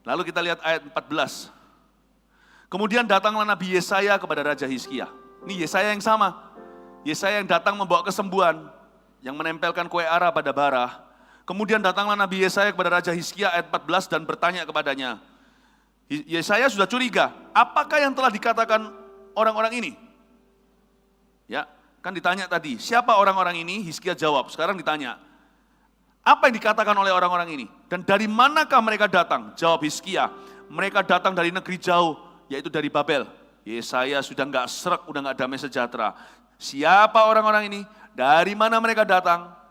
Lalu kita lihat ayat 14. Kemudian datanglah Nabi Yesaya kepada Raja Hizkia. Ini Yesaya yang sama. Yesaya yang datang membawa kesembuhan, yang menempelkan kue ara pada bara. Kemudian datanglah Nabi Yesaya kepada Raja Hizkia ayat 14 dan bertanya kepadanya. Yesaya sudah curiga, apakah yang telah dikatakan orang-orang ini? Ya, kan ditanya tadi, siapa orang-orang ini? Hizkia jawab, sekarang ditanya, apa yang dikatakan oleh orang-orang ini? Dan dari manakah mereka datang? Jawab Hizkia, mereka datang dari negeri jauh, yaitu dari Babel. Yesaya sudah enggak serak, udah enggak damai sejahtera. Siapa orang-orang ini? Dari mana mereka datang?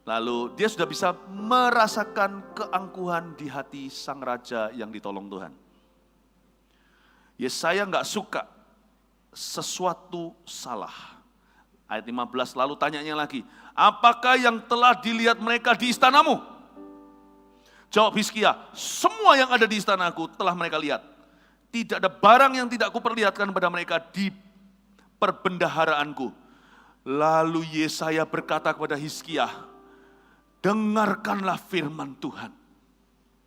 Lalu dia sudah bisa merasakan keangkuhan di hati sang raja yang ditolong Tuhan. Yesaya enggak suka sesuatu salah. Ayat 15 lalu tanyanya lagi, apakah yang telah dilihat mereka di istanamu? Jawab Hizkia, semua yang ada di istanaku telah mereka lihat. Tidak ada barang yang tidak kuperlihatkan kepada mereka di perbendaharaanku. Lalu Yesaya berkata kepada Hizkia, dengarkanlah firman Tuhan.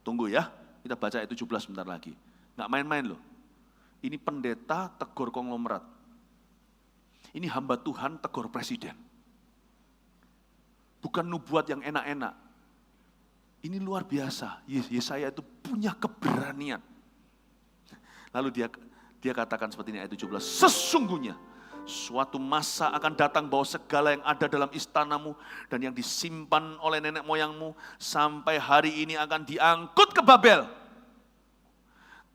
Tunggu ya, kita baca ayat 17 sebentar lagi. Nggak main-main loh. Ini pendeta tegur konglomerat. Ini hamba Tuhan tegur presiden. Bukan nubuat yang enak-enak. Ini luar biasa. Yesaya itu punya keberanian. Lalu dia katakan seperti ini ayat 17. Sesungguhnya suatu masa akan datang bahwa segala yang ada dalam istanamu dan yang disimpan oleh nenek moyangmu sampai hari ini akan diangkut ke Babel.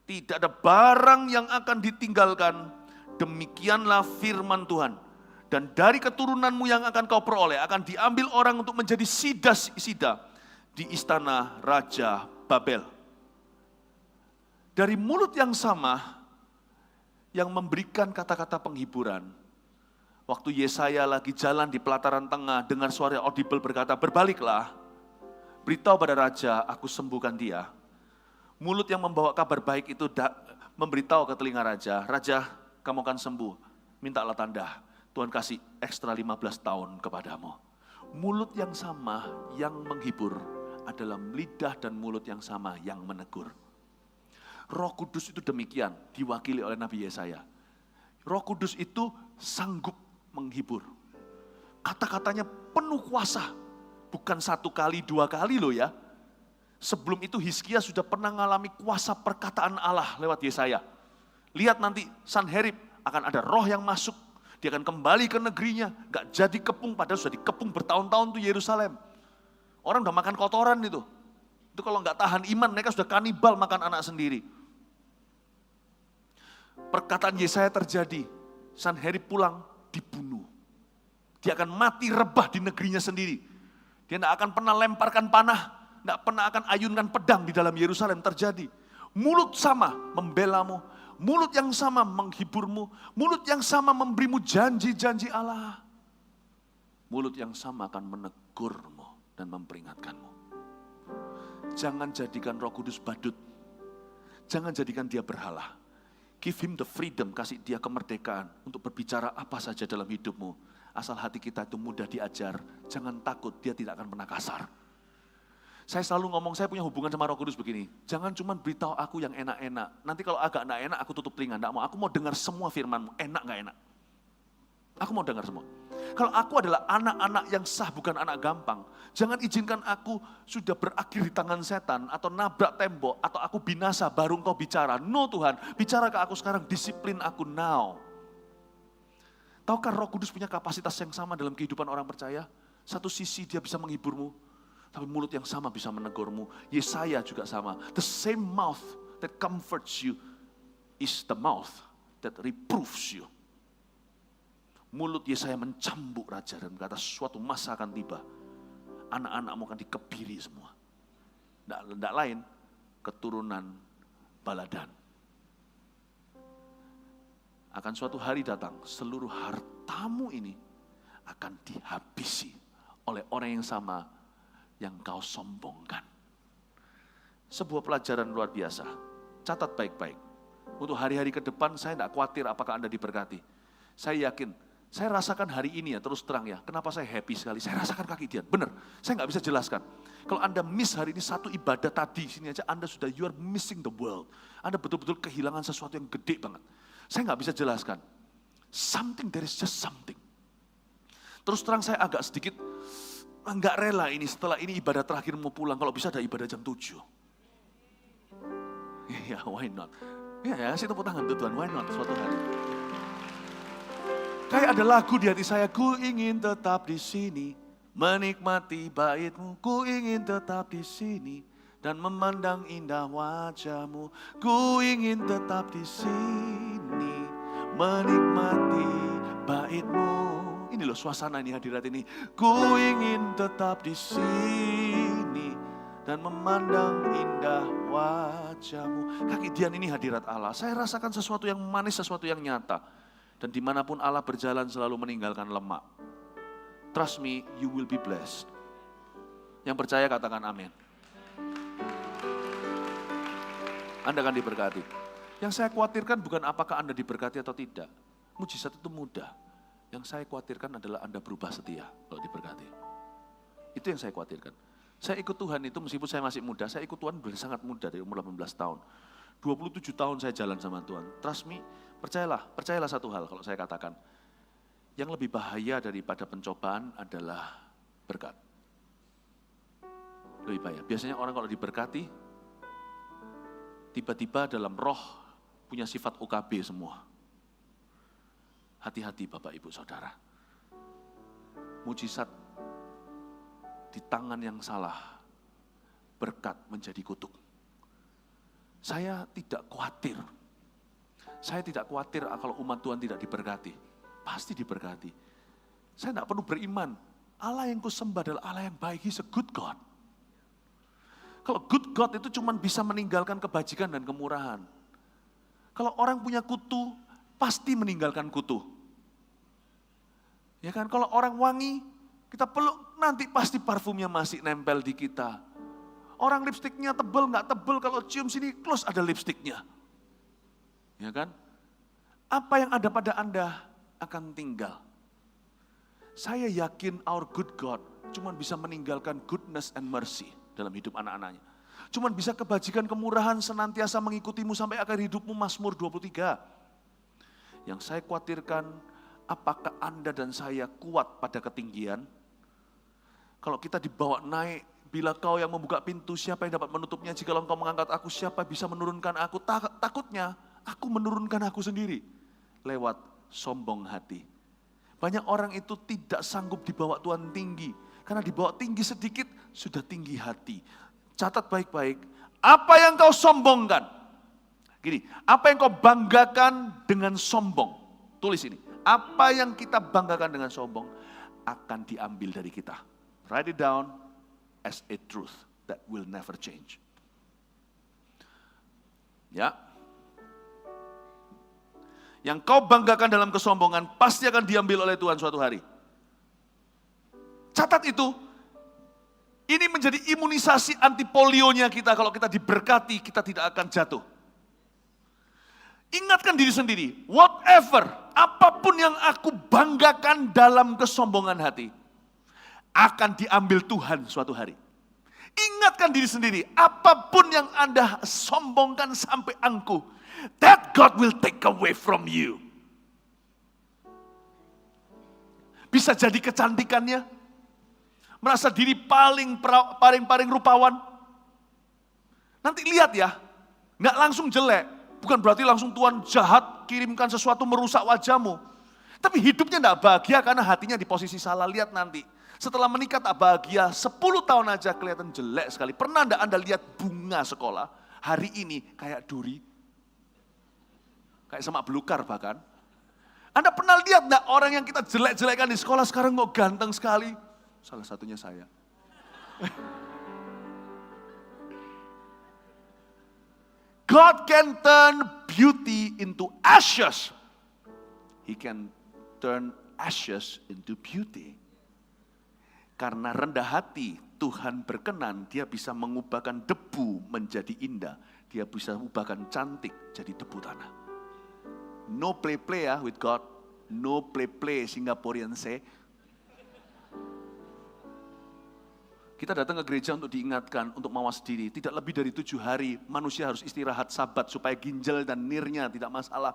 Tidak ada barang yang akan ditinggalkan. Demikianlah firman Tuhan. Dan dari keturunanmu yang akan kau peroleh akan diambil orang untuk menjadi sida di istana Raja Babel. Dari mulut yang sama yang memberikan kata-kata penghiburan. Waktu Yesaya lagi jalan di pelataran tengah, dengar suara audible berkata, berbaliklah, beritahu pada raja, aku sembuhkan dia. Mulut yang membawa kabar baik itu memberitahu ke telinga raja, raja kamu akan sembuh, mintalah tanda, Tuhan kasih ekstra 15 tahun kepadamu. Mulut yang sama yang menghibur adalah lidah dan mulut yang sama yang menegur. Roh Kudus itu demikian, diwakili oleh Nabi Yesaya. Roh Kudus itu sanggup menghibur. Kata-katanya penuh kuasa. Bukan 1 kali, 2 kali loh ya. Sebelum itu Hizkia sudah pernah mengalami kuasa perkataan Allah lewat Yesaya. Lihat nanti Sanherib akan ada roh yang masuk. Dia akan kembali ke negerinya. Gak jadi kepung, padahal sudah dikepung bertahun-tahun tuh Yerusalem. Orang udah makan kotoran itu. Itu kalau gak tahan iman, mereka sudah kanibal makan anak sendiri. Perkataan Yesaya terjadi, Sanherib pulang, dibunuh. Dia akan mati rebah di negerinya sendiri. Dia tidak akan pernah lemparkan panah, tidak pernah akan ayunkan pedang di dalam Yerusalem terjadi. Mulut sama membelamu, mulut yang sama menghiburmu, mulut yang sama memberimu janji-janji Allah. Mulut yang sama akan menegurmu dan memperingatkanmu. Jangan jadikan Roh Kudus badut. Jangan jadikan dia berhala. Give him the freedom, kasih dia kemerdekaan untuk berbicara apa saja dalam hidupmu. Asal hati kita itu mudah diajar, jangan takut, dia tidak akan pernah kasar. Saya selalu ngomong, saya punya hubungan sama Roh Kudus begini, jangan cuma beritahu aku yang enak-enak. Nanti kalau agak enggak enak, aku tutup telinga, enggak mau. Aku mau dengar semua firman-Mu, enak enggak enak. Aku mau dengar semua. Kalau aku adalah anak-anak yang sah, bukan anak gampang. Jangan izinkan aku sudah berakhir di tangan setan, atau nabrak tembok, atau aku binasa baru Engkau bicara. No Tuhan, bicara ke aku sekarang, disiplin aku now. Tahukah Roh Kudus punya kapasitas yang sama dalam kehidupan orang percaya? Satu sisi dia bisa menghiburmu, tapi mulut yang sama bisa menegurmu. Yesaya juga sama. The same mouth that comforts you is the mouth that reproves you. Mulut Yesaya mencambuk raja dan berkata, suatu masa akan tiba. Anak-anakmu akan dikebiri semua. Tidak lain, keturunan Baladan. Akan suatu hari datang, seluruh hartamu ini akan dihabisi oleh orang yang sama yang kau sombongkan. Sebuah pelajaran luar biasa. Catat baik-baik. Untuk hari-hari ke depan saya tidak khawatir apakah Anda diberkati. Saya yakin Saya rasakan hari ini ya, terus terang ya, kenapa saya happy sekali. Saya rasakan kaki Dian, benar. Saya nggak bisa jelaskan. Kalau Anda miss hari ini satu ibadah tadi, sini aja Anda sudah, you are missing the world. Anda betul-betul kehilangan sesuatu yang gede banget. Saya nggak bisa jelaskan. Something, there is just something. Terus terang saya agak sedikit, nggak rela ini, setelah ini ibadah terakhir mau pulang, kalau bisa ada ibadah jam 7. Ya, why not? Ya, kasih tepuk tangan tuh Tuhan, why not suatu hari. Kayak ada lagu di hati saya, ku ingin tetap di sini, menikmati bait-Mu. Ku ingin tetap di sini, dan memandang indah wajah-Mu. Ku ingin tetap di sini, menikmati bait-Mu. Ini loh suasana ini, hadirat ini. Ku ingin tetap di sini, dan memandang indah wajah-Mu. Kaki Dian ini hadirat Allah. Saya rasakan sesuatu yang manis, sesuatu yang nyata. Dan dimanapun Allah berjalan selalu meninggalkan lemak. Trust me, you will be blessed. Yang percaya katakan amin. Anda akan diberkati. Yang saya khawatirkan bukan apakah Anda diberkati atau tidak. Mujizat itu mudah. Yang saya khawatirkan adalah Anda berubah setia kalau diberkati. Itu yang saya khawatirkan. Saya ikut Tuhan itu meskipun saya masih muda, saya ikut Tuhan dari sangat muda, dari umur 18 tahun. 27 tahun saya jalan sama Tuhan. Trust me, percayalah satu hal kalau saya katakan. Yang lebih bahaya daripada pencobaan adalah berkat. Lebih bahaya. Biasanya orang kalau diberkati, tiba-tiba dalam roh punya sifat OKB semua. Hati-hati Bapak Ibu Saudara. Mujizat di tangan yang salah, berkat menjadi kutuk. Saya tidak khawatir. Saya tidak khawatir kalau umat Tuhan tidak diberkati. Pasti diberkati. Saya tidak perlu beriman. Allah yang kusembah adalah Allah yang baik. He's a good God. Kalau good God itu cuma bisa meninggalkan kebajikan dan kemurahan. Kalau orang punya kutu, pasti meninggalkan kutu. Ya kan, kalau orang wangi, kita peluk, nanti pasti parfumnya masih nempel di kita. Orang lipstiknya tebel, nggak tebel, kalau cium sini, close ada lipstiknya. Ya kan? Apa yang ada pada Anda akan tinggal. Saya yakin our good God cuma bisa meninggalkan goodness and mercy dalam hidup anak-anaknya. Cuma bisa kebajikan kemurahan senantiasa mengikutimu sampai akhir hidupmu, Mazmur 23. Yang saya khawatirkan, apakah Anda dan saya kuat pada ketinggian? Kalau kita dibawa naik, bila kau yang membuka pintu, siapa yang dapat menutupnya? Jika engkau mengangkat aku, siapa bisa menurunkan aku? Takutnya, aku menurunkan aku sendiri. Lewat sombong hati. Banyak orang itu tidak sanggup dibawa Tuhan tinggi. Karena dibawa tinggi sedikit, sudah tinggi hati. Catat baik-baik, apa yang kau sombongkan? Gini, apa yang kau banggakan dengan sombong? Tulis ini, apa yang kita banggakan dengan sombong akan diambil dari kita. Write it down. As a truth that will never change. Ya. Yang kau banggakan dalam kesombongan pasti akan diambil oleh Tuhan suatu hari. Catat itu. Ini menjadi imunisasi anti polionya kita. Kalau kita diberkati, kita tidak akan jatuh. Ingatkan diri sendiri, whatever, apapun yang aku banggakan dalam kesombongan hati, akan diambil Tuhan suatu hari. Ingatkan diri sendiri, apapun yang Anda sombongkan sampai angkuh, that God will take away from you. Bisa jadi kecantikannya, merasa diri paling rupawan. Nanti lihat ya, nggak langsung jelek, bukan berarti langsung Tuhan jahat, kirimkan sesuatu merusak wajahmu. Tapi hidupnya nggak bahagia karena hatinya di posisi salah. Lihat nanti. Setelah menikah tak bahagia, 10 tahun aja kelihatan jelek sekali. Pernah enggak Anda lihat bunga sekolah, hari ini kayak duri? Kayak semak belukar bahkan. Anda pernah lihat enggak orang yang kita jelek-jelekan di sekolah sekarang kok ganteng sekali? Salah satunya saya. God can turn beauty into ashes. He can turn ashes into beauty. Karena rendah hati, Tuhan berkenan, dia bisa mengubahkan debu menjadi indah. Dia bisa ubahkan cantik jadi debu tanah. No play-play ya with God. No play-play Singaporeanse. Kita datang ke gereja untuk diingatkan, untuk mawas diri. Tidak lebih dari 7 hari manusia harus istirahat sabat supaya ginjal dan nirnya tidak masalah.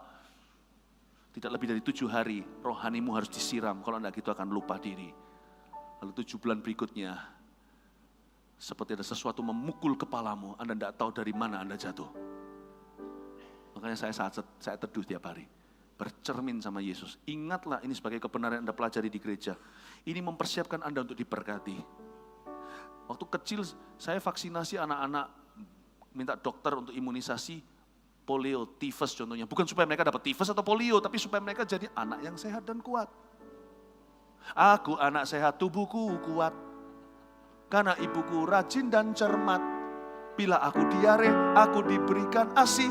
Tidak lebih dari 7 hari rohanimu harus disiram, kalau tidak gitu akan lupa diri. Lalu 7 bulan berikutnya, seperti ada sesuatu memukul kepalamu, Anda tidak tahu dari mana Anda jatuh. Makanya saya teduh tiap hari. Bercermin sama Yesus. Ingatlah ini sebagai kebenaran yang Anda pelajari di gereja. Ini mempersiapkan Anda untuk diberkati. Waktu kecil saya vaksinasi anak-anak, minta dokter untuk imunisasi polio, tifus contohnya. Bukan supaya mereka dapat tifus atau polio, tapi supaya mereka jadi anak yang sehat dan kuat. Aku anak sehat, tubuhku kuat. Karena ibuku rajin dan cermat. Bila aku diare, aku diberikan ASI.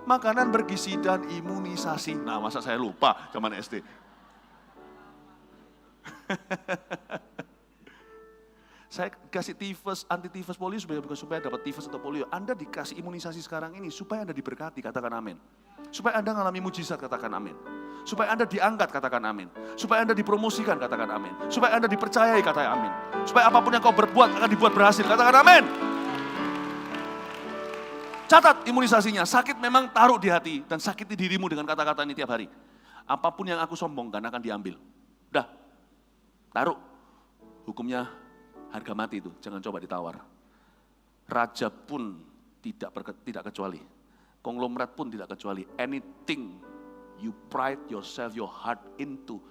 Makanan bergizi dan imunisasi. Nah, masa saya lupa zaman SD. Saya kasih tifus, anti-tifus polio bukan supaya dapat tifus atau polio. Anda dikasih imunisasi sekarang ini supaya Anda diberkati, katakan amin. Supaya Anda mengalami mujizat, katakan amin. Supaya Anda diangkat, katakan amin. Supaya Anda dipromosikan, katakan amin. Supaya Anda dipercayai, katakan amin. Supaya apapun yang kau berbuat akan dibuat berhasil, katakan amin. Catat imunisasinya, sakit memang taruh di hati dan sakiti dirimu dengan kata-kata ini tiap hari. Apapun yang aku sombongkan akan diambil. Udah, taruh. Hukumnya harga mati itu, jangan coba ditawar. Raja pun tidak kecuali. Konglomerat pun tidak kecuali. Anything you pride yourself, your heart into,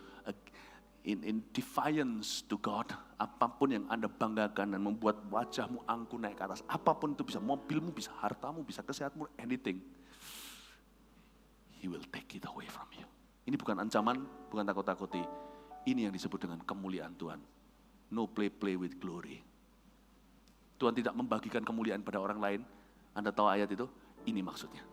in defiance to God, apapun yang Anda banggakan dan membuat wajahmu angkuh naik ke atas, apapun itu bisa mobilmu, bisa hartamu, bisa kesehatanmu, anything, He will take it away from you. Ini bukan ancaman, bukan takut-takuti. Ini yang disebut dengan kemuliaan Tuhan. No play with glory. Tuhan tidak membagikan kemuliaan pada orang lain. Anda tahu ayat itu? Ini maksudnya.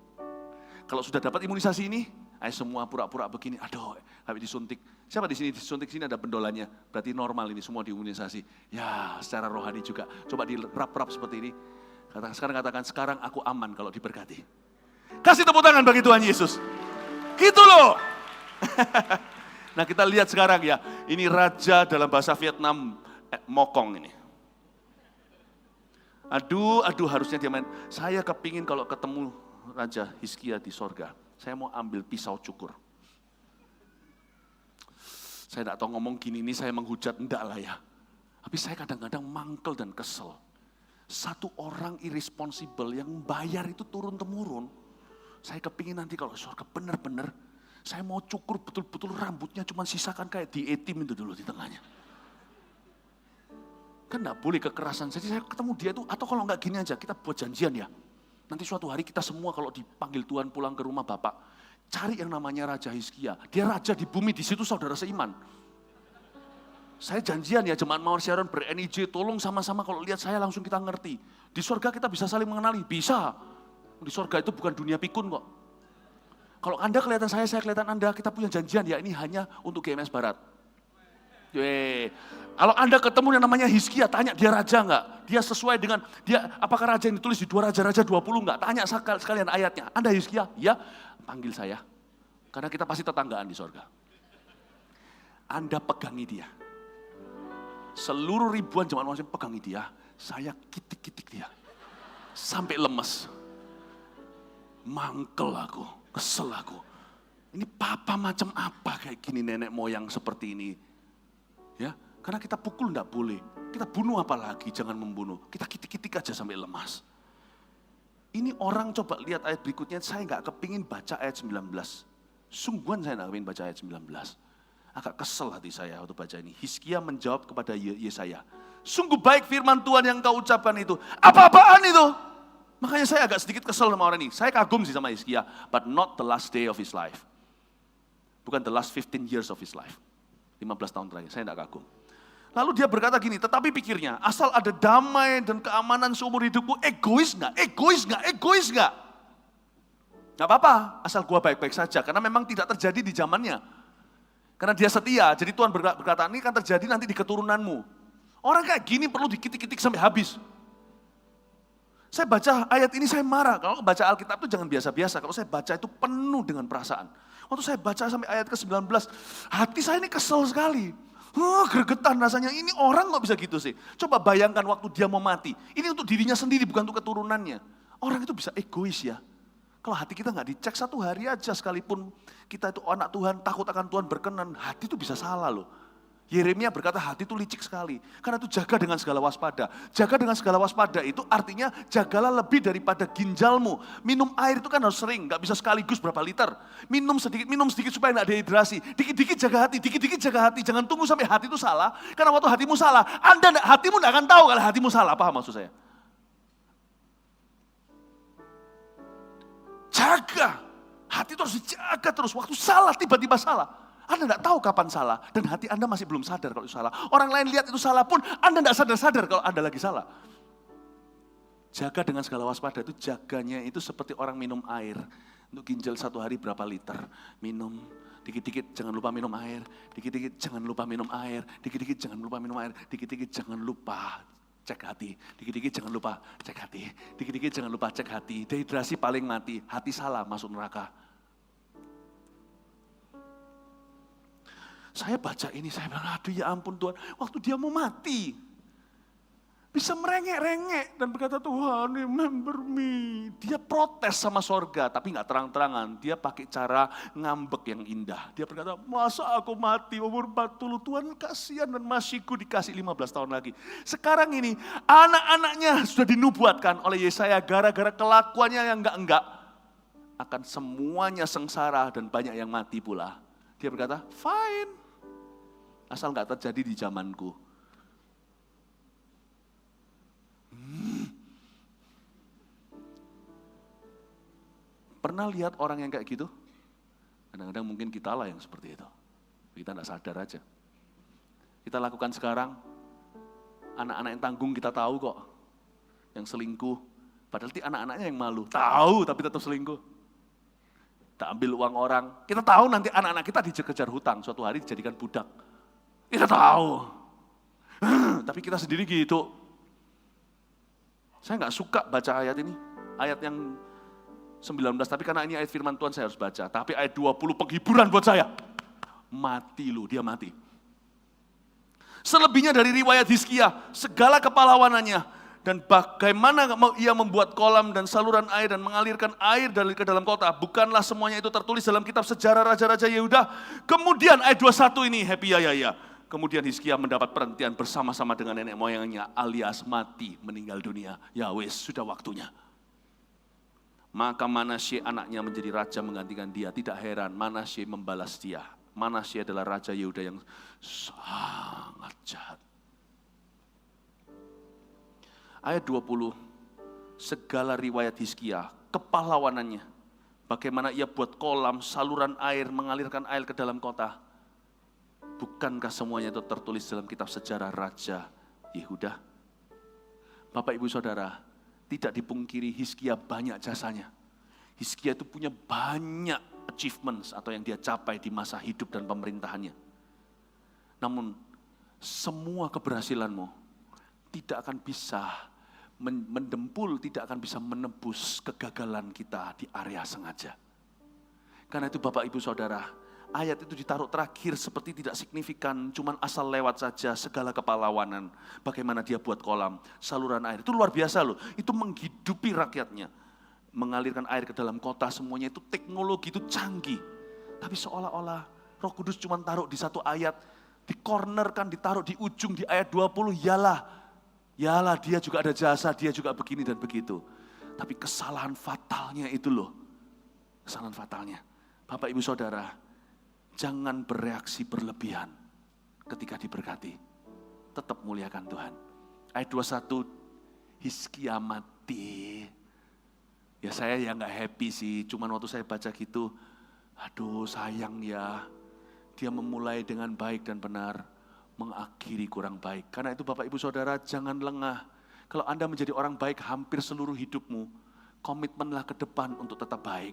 Kalau sudah dapat imunisasi ini, semua pura-pura begini, aduh, habis disuntik. Siapa di sini disuntik, sini ada pendolanya. Berarti normal ini semua diimunisasi. Ya, secara rohani juga. Coba dirap-rap seperti ini. Sekarang aku aman kalau diberkati. Kasih tepuk tangan bagi Tuhan Yesus. Gitu loh. Nah, kita lihat sekarang ya. Ini raja dalam bahasa Vietnam, mokong ini. Aduh, harusnya dia main. Saya kepingin kalau ketemu Raja Hizkia di sorga. Saya mau ambil pisau cukur. Saya tidak tahu ngomong gini ini saya menghujat, enggak lah ya. Tapi saya kadang-kadang mangkel dan kesel. Satu orang irresponsible yang bayar itu turun-temurun. Saya kepingin nanti kalau sorga benar-benar, saya mau cukur betul-betul rambutnya cuma sisakan kayak di etim itu dulu di tengahnya. Kan enggak boleh kekerasan. Jadi saya ketemu dia itu, atau kalau enggak gini aja, kita buat janjian ya. Nanti suatu hari kita semua kalau dipanggil Tuhan pulang ke rumah Bapak, cari yang namanya Raja Hizkia. Dia raja di bumi, di situ saudara seiman. Saya janjian ya jemaat Mawar Sharon ber-NIJ, tolong sama-sama kalau lihat saya langsung kita ngerti. Di surga kita bisa saling mengenali, bisa. Di surga itu bukan dunia pikun kok. Kalau Anda kelihatan saya kelihatan Anda, kita punya janjian ya ini hanya untuk GMS Barat. Kalau Anda ketemu yang namanya Hizkia, tanya dia raja enggak? Dia sesuai dengan, apakah raja yang ditulis di 2 Raja-Raja 20 enggak? Tanya sekalian ayatnya. Anda Hizkia? Ya, panggil saya. Karena kita pasti tetanggaan di sorga. Anda pegangi dia. Seluruh ribuan jemaat manusia pegangi dia. Saya kitik-kitik dia. Sampai lemes. Mangkel aku, kesel aku. Ini papa macam apa kayak gini nenek moyang seperti ini. Ya, karena kita pukul enggak boleh. Kita bunuh apalagi, jangan membunuh. Kita kitik-kitik aja sampai lemas. Ini orang coba lihat ayat berikutnya, saya enggak kepingin baca ayat 19. Sungguhan saya enggak kepingin baca ayat 19. Agak kesel hati saya waktu baca ini. Hizkia menjawab kepada Yesaya, sungguh baik firman Tuhan yang kau ucapkan itu. Apa-apaan itu? Makanya saya agak sedikit kesel sama orang ini. Saya kagum sih sama Hizkia, but not the last day of his life. Bukan the last 15 years of his life. 15 tahun terakhir, saya tidak kagum. Lalu dia berkata gini, tetapi pikirnya, asal ada damai dan keamanan seumur hidupku, egois nggak? Nggak apa-apa, asal gua baik-baik saja, karena memang tidak terjadi di zamannya. Karena dia setia, jadi Tuhan berkata, ini kan terjadi nanti di keturunanmu. Orang kayak gini perlu dikitik-kitik sampai habis. Saya baca ayat ini saya marah. Kalau baca Alkitab itu jangan biasa-biasa. Kalau saya baca itu penuh dengan perasaan. Waktu saya baca sampai ayat ke-19, hati saya ini kesel sekali. Gregetan rasanya, ini orang kok bisa gitu sih. Coba bayangkan waktu dia mau mati. Ini untuk dirinya sendiri, bukan untuk keturunannya. Orang itu bisa egois ya. Kalau hati kita nggak dicek 1 hari aja, sekalipun kita itu anak Tuhan, takut akan Tuhan berkenan, hati itu bisa salah loh. Yeremia berkata hati itu licik sekali. Karena itu jaga dengan segala waspada. Jaga dengan segala waspada itu artinya jagalah lebih daripada ginjalmu. Minum air itu kan harus sering, gak bisa sekaligus berapa liter. Minum sedikit supaya gak dehidrasi. Dikit-dikit jaga hati, dikit-dikit jaga hati. Jangan tunggu sampai hati itu salah. Karena waktu hatimu salah, hatimu gak akan tahu kalau hatimu salah. Paham maksud saya? Jaga. Hati itu harus dijaga terus. Waktu salah, tiba-tiba salah. Anda tidak tahu kapan salah, dan hati Anda masih belum sadar kalau itu salah. Orang lain lihat itu salah pun, Anda tidak sadar-sadar kalau Anda lagi salah. Jaga dengan segala waspada itu, jaganya itu seperti orang minum air. Untuk ginjal 1 hari berapa liter, minum. Dikit-dikit jangan lupa minum air, dikit-dikit jangan lupa minum air, dikit-dikit jangan lupa minum air, dikit-dikit jangan lupa cek hati, dikit-dikit jangan lupa cek hati, dikit-dikit jangan lupa cek hati. Dehidrasi paling mati, hati salah masuk neraka. Saya baca ini, saya bilang, aduh ya ampun Tuhan, waktu dia mau mati, bisa merengek-rengek dan berkata, Tuhan remember me. Dia protes sama sorga, tapi gak terang-terangan, dia pakai cara ngambek yang indah. Dia berkata, masa aku mati umur 40, Tuhan kasihan dan masihku dikasih 15 tahun lagi. Sekarang ini, anak-anaknya sudah dinubuatkan oleh Yesaya, gara-gara kelakuannya yang enggak-enggak, akan semuanya sengsara dan banyak yang mati pula. Dia berkata, fine. Asal nggak terjadi di zamanku. Pernah lihat orang yang kayak gitu? Kadang-kadang mungkin kita lah yang seperti itu. Kita nggak sadar aja. Kita lakukan sekarang, anak-anak yang tanggung kita tahu kok. Yang selingkuh, padahal anak-anaknya yang malu. Tahu tapi tetap selingkuh. Kita ambil uang orang, kita tahu nanti anak-anak kita dikejar hutang, suatu hari dijadikan budak. Kita tahu, tapi kita sendiri gitu. Saya nggak suka baca ayat ini, ayat yang 19, tapi karena ini ayat firman Tuhan saya harus baca. Tapi ayat 20 penghiburan buat saya. Mati lu, dia mati. Selebihnya dari riwayat Hizkia, segala kepahlawanannya, dan bagaimana ia membuat kolam dan saluran air dan mengalirkan air dari ke dalam kota. Bukanlah semuanya itu tertulis dalam kitab sejarah Raja-Raja Yehuda. Kemudian ayat 21 ini, happy ya. Kemudian Hizkia mendapat perhentian bersama-sama dengan nenek moyangnya alias mati, meninggal dunia. Ya wis, sudah waktunya. Maka Manasye anaknya menjadi raja menggantikan dia. Tidak heran Manasye membalas dia. Manasye adalah Raja Yehuda yang sangat jahat. Ayat 20, segala riwayat Hizkia, kepahlawanannya, bagaimana ia buat kolam, saluran air, mengalirkan air ke dalam kota. Bukankah semuanya itu tertulis dalam kitab sejarah Raja Yehuda? Bapak Ibu Saudara, tidak dipungkiri Hizkia banyak jasanya. Hizkia itu punya banyak achievements atau yang dia capai di masa hidup dan pemerintahannya. Namun semua keberhasilanmu tidak akan bisa mendempul, tidak akan bisa menebus kegagalan kita di area sengaja. Karena itu Bapak Ibu Saudara, ayat itu ditaruh terakhir seperti tidak signifikan, cuman asal lewat saja segala kepahlawanan. Bagaimana dia buat kolam, saluran air, itu luar biasa loh. Itu menghidupi rakyatnya. Mengalirkan air ke dalam kota, semuanya itu teknologi itu canggih. Tapi seolah-olah Roh Kudus cuma taruh di satu ayat, di corner kan ditaruh di ujung di ayat 20, yalah dia juga ada jasa, dia juga begini dan begitu. Tapi kesalahan fatalnya itu loh, kesalahan fatalnya. Bapak Ibu Saudara, jangan bereaksi berlebihan ketika diberkati. Tetap muliakan Tuhan. Ayat 21, Hizkia mati. Ya saya ya gak happy sih, cuman waktu saya baca gitu, aduh sayang ya. Dia memulai dengan baik dan benar, mengakhiri kurang baik. Karena itu Bapak Ibu Saudara jangan lengah. Kalau Anda menjadi orang baik hampir seluruh hidupmu, komitmenlah ke depan untuk tetap baik.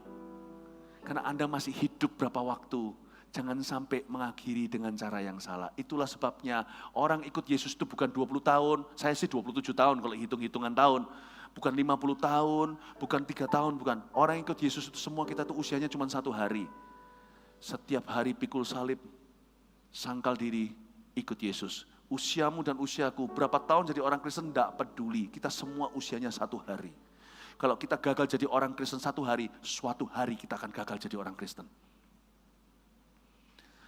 Karena Anda masih hidup berapa waktu, jangan sampai mengakhiri dengan cara yang salah. Itulah sebabnya orang ikut Yesus itu bukan 20 tahun, saya sih 27 tahun kalau hitung-hitungan tahun. Bukan 50 tahun, bukan 3 tahun, bukan. Orang yang ikut Yesus itu semua kita tuh usianya cuma 1 hari. Setiap hari pikul salib, sangkal diri, ikut Yesus. Usiamu dan usiaku, berapa tahun jadi orang Kristen, tidak peduli. Kita semua usianya 1 hari. Kalau kita gagal jadi orang Kristen 1 hari, suatu hari kita akan gagal jadi orang Kristen.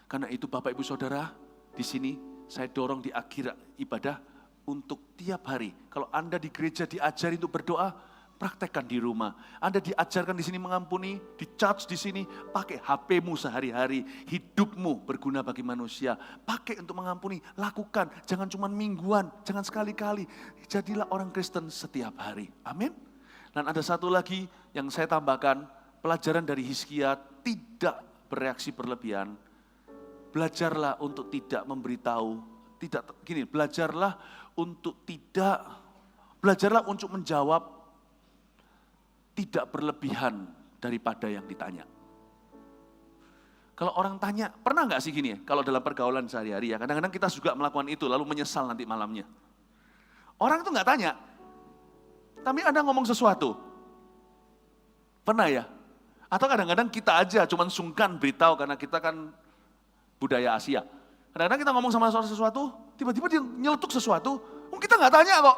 Karena itu Bapak Ibu Saudara, di sini saya dorong di akhir ibadah untuk tiap hari. Kalau Anda di gereja diajari untuk berdoa, praktekkan di rumah. Anda diajarkan di sini mengampuni, di charge di sini, pakai HP-mu sehari-hari. Hidupmu berguna bagi manusia. Pakai untuk mengampuni, lakukan. Jangan cuma mingguan, jangan sekali-kali. Jadilah orang Kristen setiap hari. Amin. Dan ada satu lagi yang saya tambahkan, pelajaran dari Hizkia, tidak bereaksi berlebihan. Belajarlah untuk tidak memberitahu, belajarlah untuk menjawab tidak berlebihan daripada yang ditanya. Kalau orang tanya, pernah nggak sih gini ya, kalau dalam pergaulan sehari-hari ya, kadang-kadang kita juga melakukan itu, lalu menyesal nanti malamnya. Orang itu nggak tanya, tapi Anda ngomong sesuatu. Pernah ya? Atau kadang-kadang kita aja cuman sungkan beritahu karena kita kan budaya Asia. Kadang-kadang kita ngomong sama sesuatu, tiba-tiba dia nyeletuk sesuatu, kita nggak tanya kok.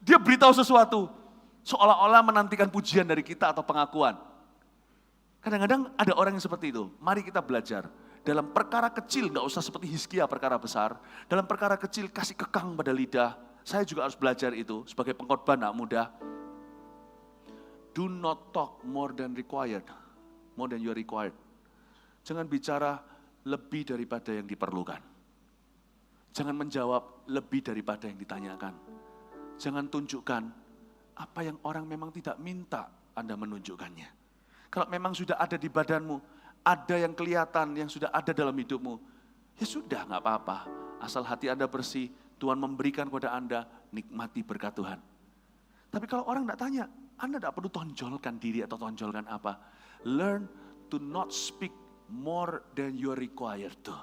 Dia beritahu sesuatu, seolah-olah menantikan pujian dari kita atau pengakuan. Kadang-kadang ada orang yang seperti itu. Mari kita belajar. Dalam perkara kecil, nggak usah seperti Hizkia perkara besar. Dalam perkara kecil, kasih kekang pada lidah. Saya juga harus belajar itu sebagai pengkhotbah anak muda. Do not talk more than required, more than you are required. Jangan bicara lebih daripada yang diperlukan. Jangan menjawab lebih daripada yang ditanyakan. Jangan tunjukkan apa yang orang memang tidak minta Anda menunjukkannya. Kalau memang sudah ada di badanmu, ada yang kelihatan, yang sudah ada dalam hidupmu, ya sudah gak apa-apa. Asal hati Anda bersih, Tuhan memberikan kepada Anda, nikmati berkat Tuhan. Tapi kalau orang tidak tanya, Anda tidak perlu tonjolkan diri atau tonjolkan apa. Learn to not speak more than you are required to.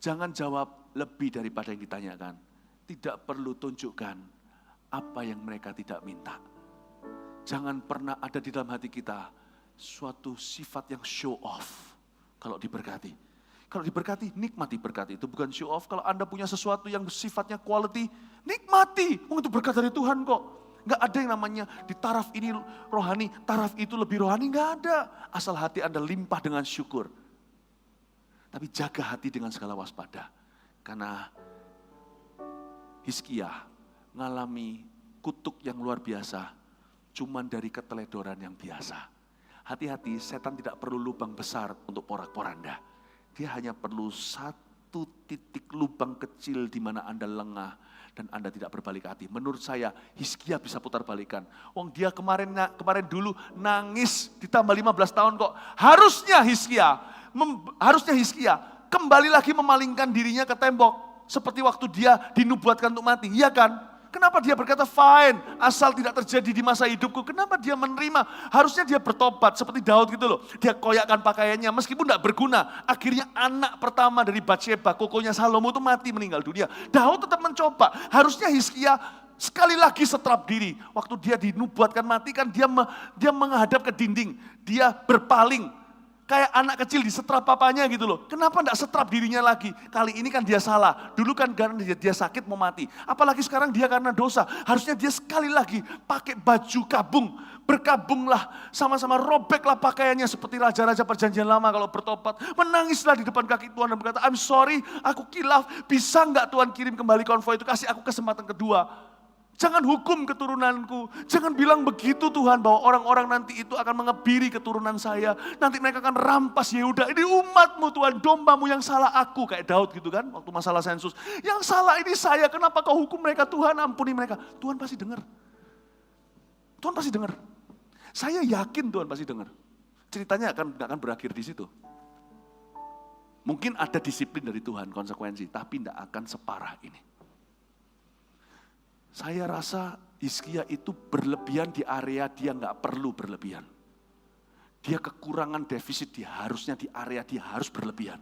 Jangan jawab lebih daripada yang ditanyakan. Tidak perlu tunjukkan apa yang mereka tidak minta. Jangan pernah ada di dalam hati kita suatu sifat yang show off kalau diberkati. Kalau diberkati, nikmati berkat itu, bukan show off. Kalau Anda punya sesuatu yang sifatnya quality, nikmati. Itu berkat dari Tuhan kok. Nggak ada yang namanya di taraf ini rohani, taraf itu lebih rohani, nggak ada. Asal hati Anda limpah dengan syukur. Tapi jaga hati dengan segala waspada. Karena Hizkia ngalami kutuk yang luar biasa, cuman dari keteledoran yang biasa. Hati-hati, setan tidak perlu lubang besar untuk porak-poranda. Dia hanya perlu satu titik lubang kecil di mana Anda lengah dan Anda tidak berbalik hati. Menurut saya, Hizkia bisa putar balikan. Dia kemarin dulu nangis ditambah 15 tahun kok. Harusnya Hizkia kembali lagi memalingkan dirinya ke tembok. Seperti waktu dia dinubuatkan untuk mati, iya kan? Kenapa dia berkata fine, asal tidak terjadi di masa hidupku. Kenapa dia menerima? Harusnya dia bertobat seperti Daud gitu loh. Dia koyakkan pakaiannya meskipun tidak berguna. Akhirnya anak pertama dari Batsheba, kokonya Salomo itu mati meninggal dunia. Daud tetap mencoba. Harusnya Hizkia sekali lagi setrap diri. Waktu dia dinubuatkan mati kan dia menghadap ke dinding. Dia berpaling. Kayak anak kecil disetrap papanya gitu loh. Kenapa enggak setrap dirinya lagi? Kali ini kan dia salah. Dulu kan karena dia sakit mau mati. Apalagi sekarang dia karena dosa. Harusnya dia sekali lagi pakai baju kabung. Berkabunglah, sama-sama robeklah pakaiannya seperti raja-raja perjanjian lama kalau bertobat. Menangislah di depan kaki Tuhan dan berkata, I'm sorry, aku kilaf. Bisa enggak Tuhan kirim kembali konvoi itu? Kasih aku kesempatan kedua. Jangan hukum keturunanku. Jangan bilang begitu Tuhan bahwa orang-orang nanti itu akan mengebiri keturunan saya. Nanti mereka akan rampas Yehuda. Ini umatmu Tuhan, dombamu yang salah aku. Kayak Daud gitu kan, waktu masalah sensus. Yang salah ini saya, kenapa kau hukum mereka Tuhan, ampuni mereka. Tuhan pasti dengar. Tuhan pasti dengar. Saya yakin Tuhan pasti dengar. Ceritanya gak akan berakhir di situ. Mungkin ada disiplin dari Tuhan, konsekuensi. Tapi tidak akan separah ini. Saya rasa Hizkia itu berlebihan di area dia nggak perlu berlebihan. Dia kekurangan defisit, dia harusnya di area dia harus berlebihan.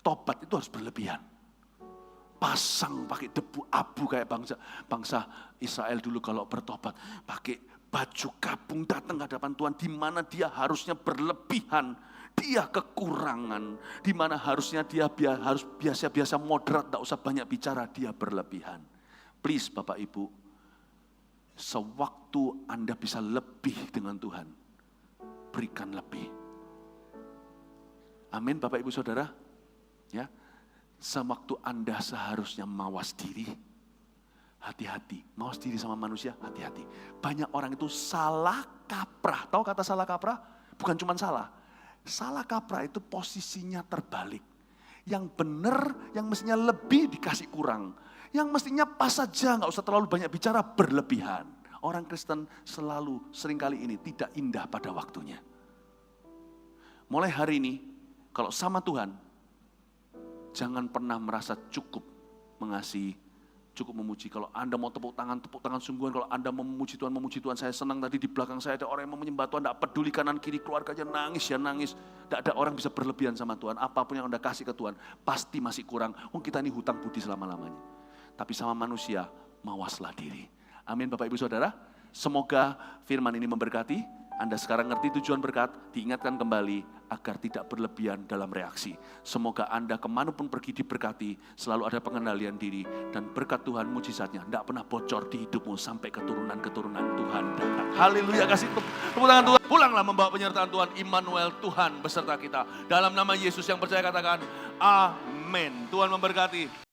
Tobat itu harus berlebihan. pasang pakai debu abu kayak bangsa Israel dulu kalau bertobat. Pakai baju gabung datang ke hadapan Tuhan, di mana dia harusnya berlebihan, dia kekurangan. Di mana harusnya dia harus biasa-biasa moderat, tidak usah banyak bicara, dia berlebihan. Please Bapak Ibu, sewaktu Anda bisa lebih dengan Tuhan, berikan lebih. Amin Bapak Ibu Saudara. Ya, sewaktu Anda seharusnya mawas diri, hati-hati. Mawas diri sama manusia, hati-hati. Banyak orang itu salah kaprah. Tahu kata salah kaprah? Bukan cuma salah. Salah kaprah itu posisinya terbalik. Yang benar, yang mestinya lebih dikasih kurang. Yang mestinya pas saja, nggak usah terlalu banyak bicara, berlebihan. Orang Kristen selalu seringkali ini tidak indah pada waktunya. Mulai hari ini, kalau sama Tuhan, jangan pernah merasa cukup mengasihi, cukup memuji. Kalau Anda mau tepuk tangan sungguhan. Kalau Anda mau memuji Tuhan, saya senang tadi di belakang saya ada orang yang mau menyembah Tuhan, tidak peduli kanan kiri, keluarganya nangis. Tidak ada orang bisa berlebihan sama Tuhan. Apapun yang Anda kasih ke Tuhan, pasti masih kurang. Kita ini hutang budi selama-lamanya. Tapi sama manusia, mawaslah diri. Amin Bapak Ibu Saudara. Semoga firman ini memberkati. Anda sekarang ngerti tujuan berkat, diingatkan kembali agar tidak berlebihan dalam reaksi. Semoga Anda kemanapun pergi diberkati, selalu ada pengendalian diri, dan berkat Tuhan mujizatnya tidak pernah bocor di hidupmu sampai keturunan-keturunan Tuhan datang. Haleluya, kasih tepuk tangan Tuhan. Pulanglah membawa penyertaan Tuhan, Immanuel, Tuhan beserta kita. Dalam nama Yesus yang percaya katakan, amin. Tuhan memberkati.